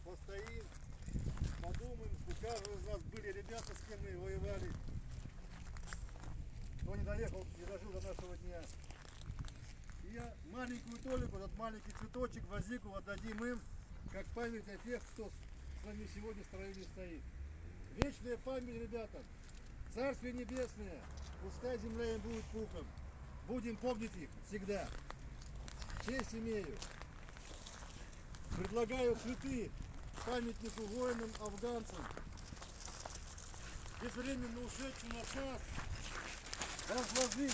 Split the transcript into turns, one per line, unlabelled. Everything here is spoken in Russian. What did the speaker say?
постоим, подумаем. У каждого из нас были ребята, с кем мы воевали. Кто не доехал, не дожил до нашего дня. И я маленькую толику, этот маленький цветочек, возику отдадим им, как память о тех, кто с нами сегодня в строении стоит. Вечная память ребятам. Царствие небесное, пускай земля им будет пухом. Будем помнить их всегда. Честь имею. Предлагаю цветы памятнику воинам-афганцам, безвременно ушедшим от нас, разложить